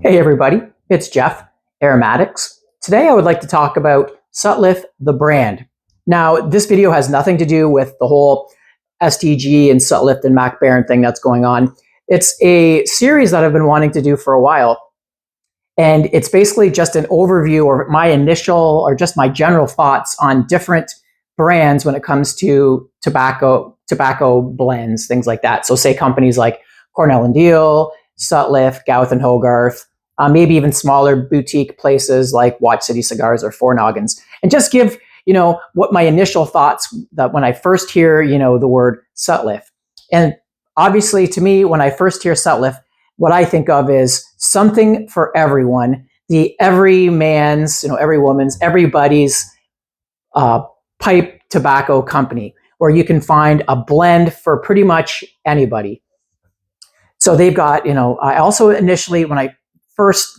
Hey everybody, it's Jeff, Aromatics. Today I would like to talk about Sutliff, the brand. Now, this video has nothing to do with the whole STG and Sutliff and Mac Baren thing that's going on. It's a series that I've been wanting to do for a while, and it's basically just an overview or my initial or just my general thoughts on different brands when it comes to tobacco blends, things like that. So say companies like Cornell and Deal, Sutliff, Gowth and Hogarth, maybe even smaller boutique places like Watch City Cigars or Four Noggins, and just give what my initial thoughts that when I first hear the word Sutliff. And obviously, to me, when I first hear Sutliff, what I think of is something for everyone, the every man's, every woman's, everybody's pipe tobacco company, where you can find a blend for pretty much anybody. So they've got, I also initially, when I first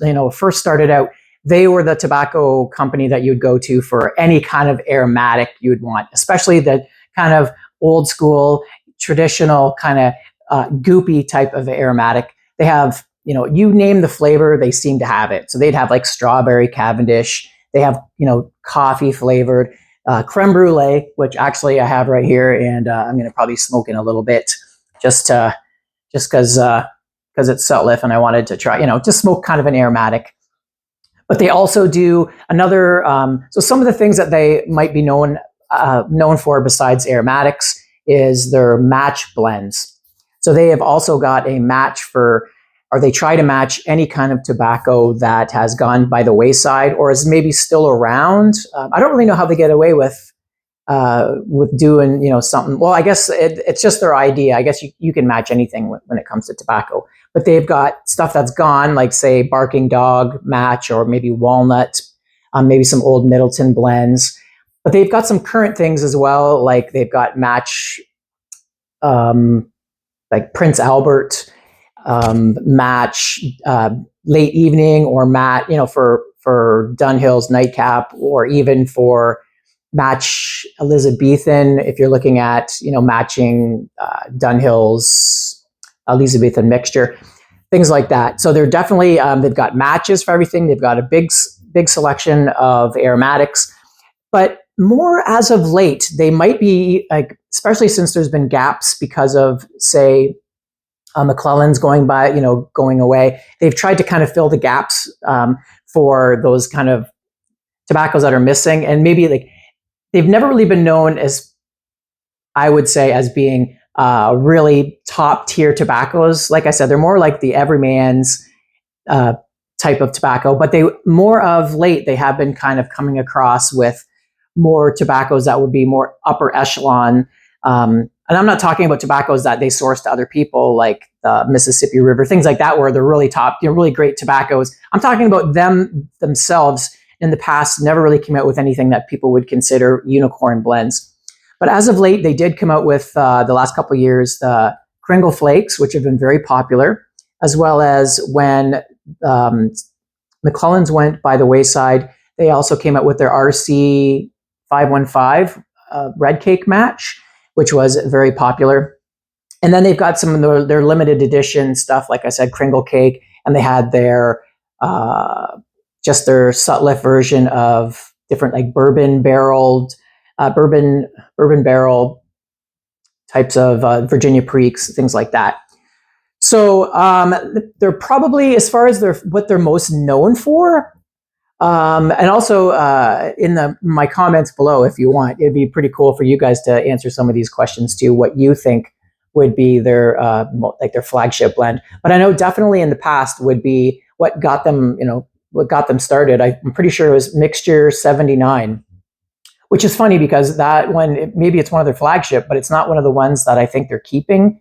started out, they were the tobacco company that you'd go to for any kind of aromatic you would want, especially the kind of old school, traditional kind of goopy type of aromatic. They have, you name the flavor, they seem to have it. So they'd have like strawberry Cavendish. They have, coffee flavored, creme brulee, which actually I have right here, and I'm going to probably smoke in a little bit just because it's Sutliff and I wanted to try, just smoke kind of an aromatic. But they also do another, so some of the things that they might be known for besides aromatics is their match blends. So they have also got a match for, or they try to match any kind of tobacco that has gone by the wayside or is maybe still around. I don't really know how they get away with doing, something. Well, I guess it's just their idea. I guess you can match anything when it comes to tobacco. But they've got stuff that's gone, like say Barking Dog match, or maybe walnut, maybe some old Middleton blends. But they've got some current things as well, like they've got match, like Prince Albert, match late evening, or match, for Dunhill's nightcap, or even for match Elizabethan, if you're looking at, matching Dunhill's Elizabethan mixture, things like that. So they're definitely, they've got matches for everything. They've got a big selection of aromatics, but more as of late, they might be like, especially since there's been gaps because of, say, McClellan's going away. They've tried to kind of fill the gaps for those kind of tobaccos that are missing, and maybe like they've never really been known as, I would say, as being really top tier tobaccos. Like I said, they're more like the everyman's type of tobacco, but they more of late, they have been kind of coming across with more tobaccos that would be more upper echelon. And I'm not talking about tobaccos that they source to other people, like the Mississippi River, things like that, where they're really top, really great tobaccos. I'm talking about them themselves in the past never really came out with anything that people would consider unicorn blends. But as of late, they did come out with the last couple of years, the Kringle Flakes, which have been very popular, as well as when McClellan's went by the wayside, they also came out with their RC 515 Red Cake match, which was very popular. And then they've got some of their limited edition stuff, like I said, Kringle Cake, and they had their just their Sutliff version of different like bourbon barrel types of Virginia Preaks, things like that. So they're probably, as far as what they're most known for, and also in my comments below, if you want, it'd be pretty cool for you guys to answer some of these questions too, what you think would be their like their flagship blend. But I know definitely in the past would be what got them, what got them started. I'm pretty sure it was Mixture 79, which is funny because that one, maybe it's one of their flagship, but it's not one of the ones that I think they're keeping,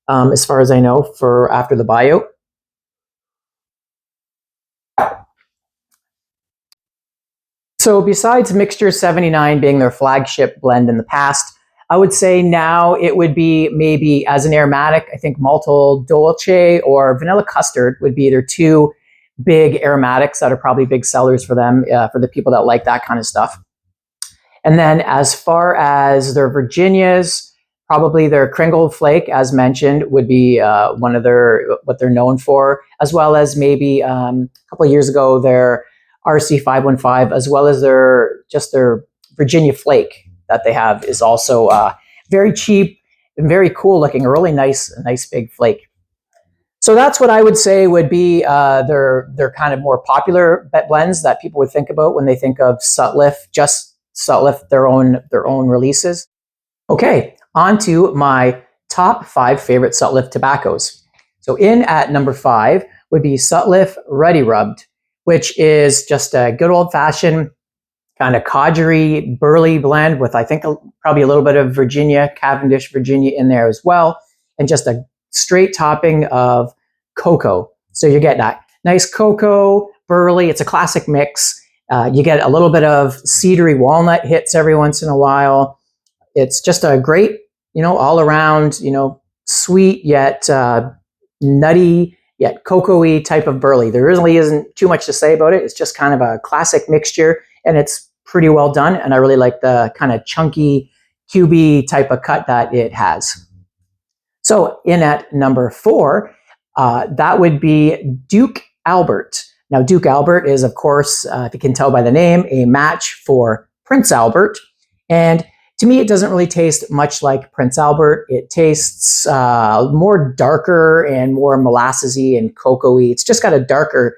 as far as I know, for after the buyout. So besides Mixture 79 being their flagship blend in the past, I would say now it would be maybe as an aromatic, I think Malto Dolce or Vanilla Custard would be their two big aromatics that are probably big sellers for them, for the people that like that kind of stuff. And then as far as their Virginias, Probably their Kringle Flake, as mentioned, would be one of what they're known for, as well as maybe a couple of years ago their RC515, as well as their Virginia Flake that they have is also very cheap and very cool looking, a really nice big flake. So that's what I would say would be their kind of more popular blends that people would think about when they think of Sutliff, just Sutliff, their own releases. Okay, on to my top 5 favorite Sutliff tobaccos. So in at number 5 would be Sutliff Ready Rubbed, which is just a good old-fashioned kind of codgery burley blend with, I think, probably a little bit of Cavendish Virginia in there as well, and just a straight topping of cocoa. So you get that nice cocoa, burley. It's a classic mix. You get a little bit of cedary walnut hits every once in a while. It's just a great, all around, sweet yet nutty yet cocoa-y type of burley. There really isn't too much to say about it. It's just kind of a classic mixture, and it's pretty well done. And I really like the kind of chunky, cubey type of cut that it has. So in at number 4, that would be Duke Albert. Now, Duke Albert is, of course, if you can tell by the name, a match for Prince Albert. And to me, it doesn't really taste much like Prince Albert. It tastes more darker and more molassesy and cocoa-y. It's just got a darker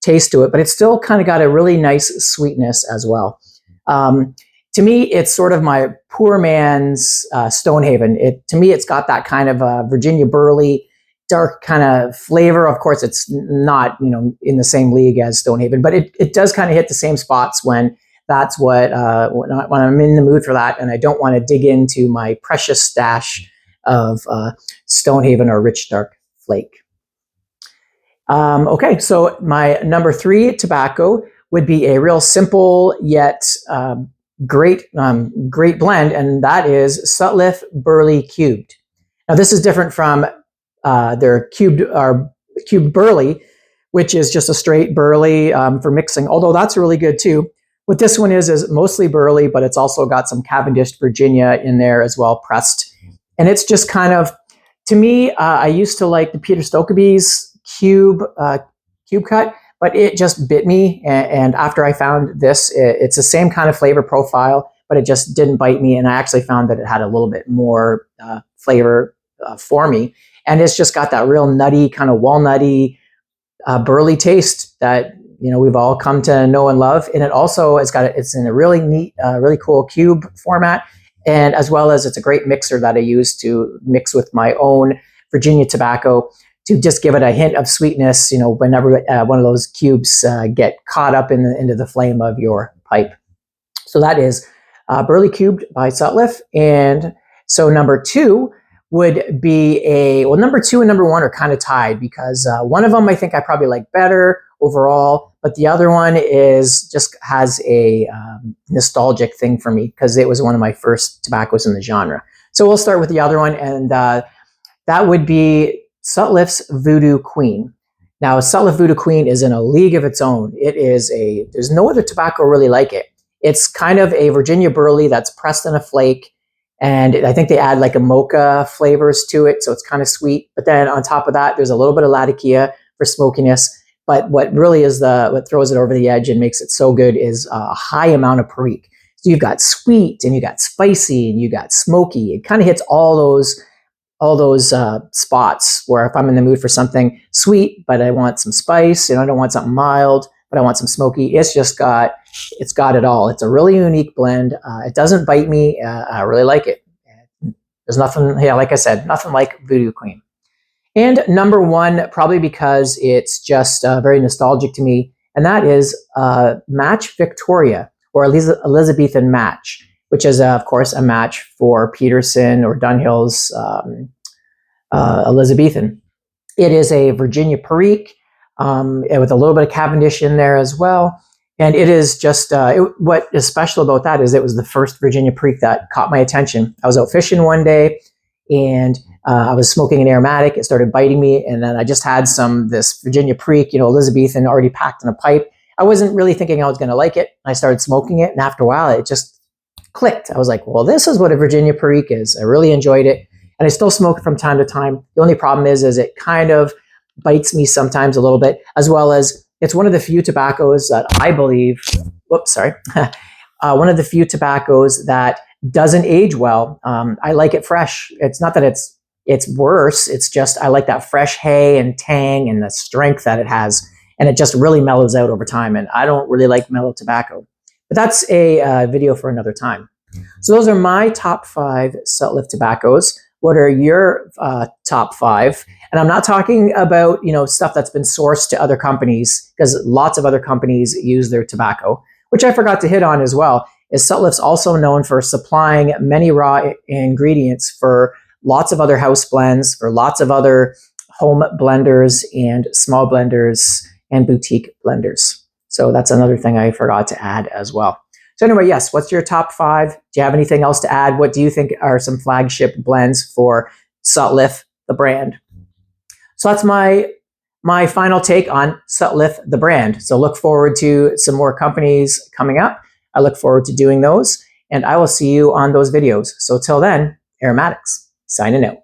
taste to it, but it's still kind of got a really nice sweetness as well. To me, it's sort of my poor man's Stonehaven. To me, it's got that kind of Virginia burley, dark kind of flavor. Of course, it's not in the same league as Stonehaven, but it does kind of hit the same spots when that's when I'm in the mood for that, and I don't want to dig into my precious stash of Stonehaven or Rich Dark Flake. Okay, so my number 3 tobacco would be a real simple yet great blend, and that is Sutliff Burley Cubed. Now, this is different from their cubed burley, which is just a straight burley for mixing, although that's really good too. What this one is mostly burley, but it's also got some Cavendish Virginia in there as well, pressed. And it's just kind of, to me, I used to like the Peter Stokkebye's cube cut, but it just bit me. And after I found this, it's the same kind of flavor profile, but it just didn't bite me. And I actually found that it had a little bit more flavor for me. And it's just got that real nutty, kind of walnutty, burley taste that we've all come to know and love. And it also it's in a really neat, really cool cube format, and as well as it's a great mixer that I use to mix with my own Virginia tobacco to just give it a hint of sweetness. Whenever one of those cubes get caught up into the flame of your pipe. So that is Burley Cubed by Sutliff. And so number 2 would be number 2 and number 1 are kind of tied, because one of them I think I probably like better overall, but the other one has a nostalgic thing for me because it was one of my first tobaccos in the genre. So we'll start with the other one, and that would be Sutliff's Voodoo Queen. Now, Sutliff Voodoo Queen is in a league of its own. There's no other tobacco really like it. It's kind of a Virginia burley that's pressed in a flake, and I think they add like a mocha flavors to it, so it's kind of sweet. But then on top of that, there's a little bit of Latakia for smokiness. But what really is what throws it over the edge and makes it so good is a high amount of perique. So you've got sweet, and you got spicy, and you got smoky. It kind of hits all those spots where if I'm in the mood for something sweet, but I want some spice, I don't want something mild, but I want some smoky. It's got it all. It's a really unique blend. It doesn't bite me. I really like it. There's nothing, like I said, nothing like Voodoo Queen. And number 1, probably because it's just very nostalgic to me, and that is Match Victoria, or Elizabethan Match, which is, of course, a match for Peterson or Dunhill's Elizabethan. It is a Virginia perique with a little bit of Cavendish in there as well. And it is just, what is special about that is it was the first Virginia perique that caught my attention. I was out fishing one day, and I was smoking an aromatic. It started biting me, and then I just had this Virginia perique, Elizabethan already packed in a pipe. I wasn't really thinking I was going to like it. I started smoking it, and after a while, it just clicked. I was like, well, this is what a Virginia Perique is. I really enjoyed it. And I still smoke it from time to time. The only problem is it kind of bites me sometimes a little bit, as well as it's one of the few tobaccos that I believe, whoops, sorry, one of the few tobaccos that doesn't age well. I like it fresh. It's not that it's worse. It's just I like that fresh hay and tang and the strength that it has, and it just really mellows out over time. And I don't really like mellow tobacco, but that's a video for another time. So those are my top 5 Sutliff tobaccos. What are your top 5? And I'm not talking about stuff that's been sourced to other companies, because lots of other companies use their tobacco, which I forgot to hit on as well. Is Sutliff's also known for supplying many raw ingredients for lots of other house blends, for lots of other home blenders and small blenders and boutique blenders. So that's another thing I forgot to add as well. So anyway, yes, what's your top 5? Do you have anything else to add? What do you think are some flagship blends for Sutliff, the brand? So that's my final take on Sutliff, the brand. So look forward to some more companies coming up. I look forward to doing those, and I will see you on those videos. So till then, Aromatics, signing out.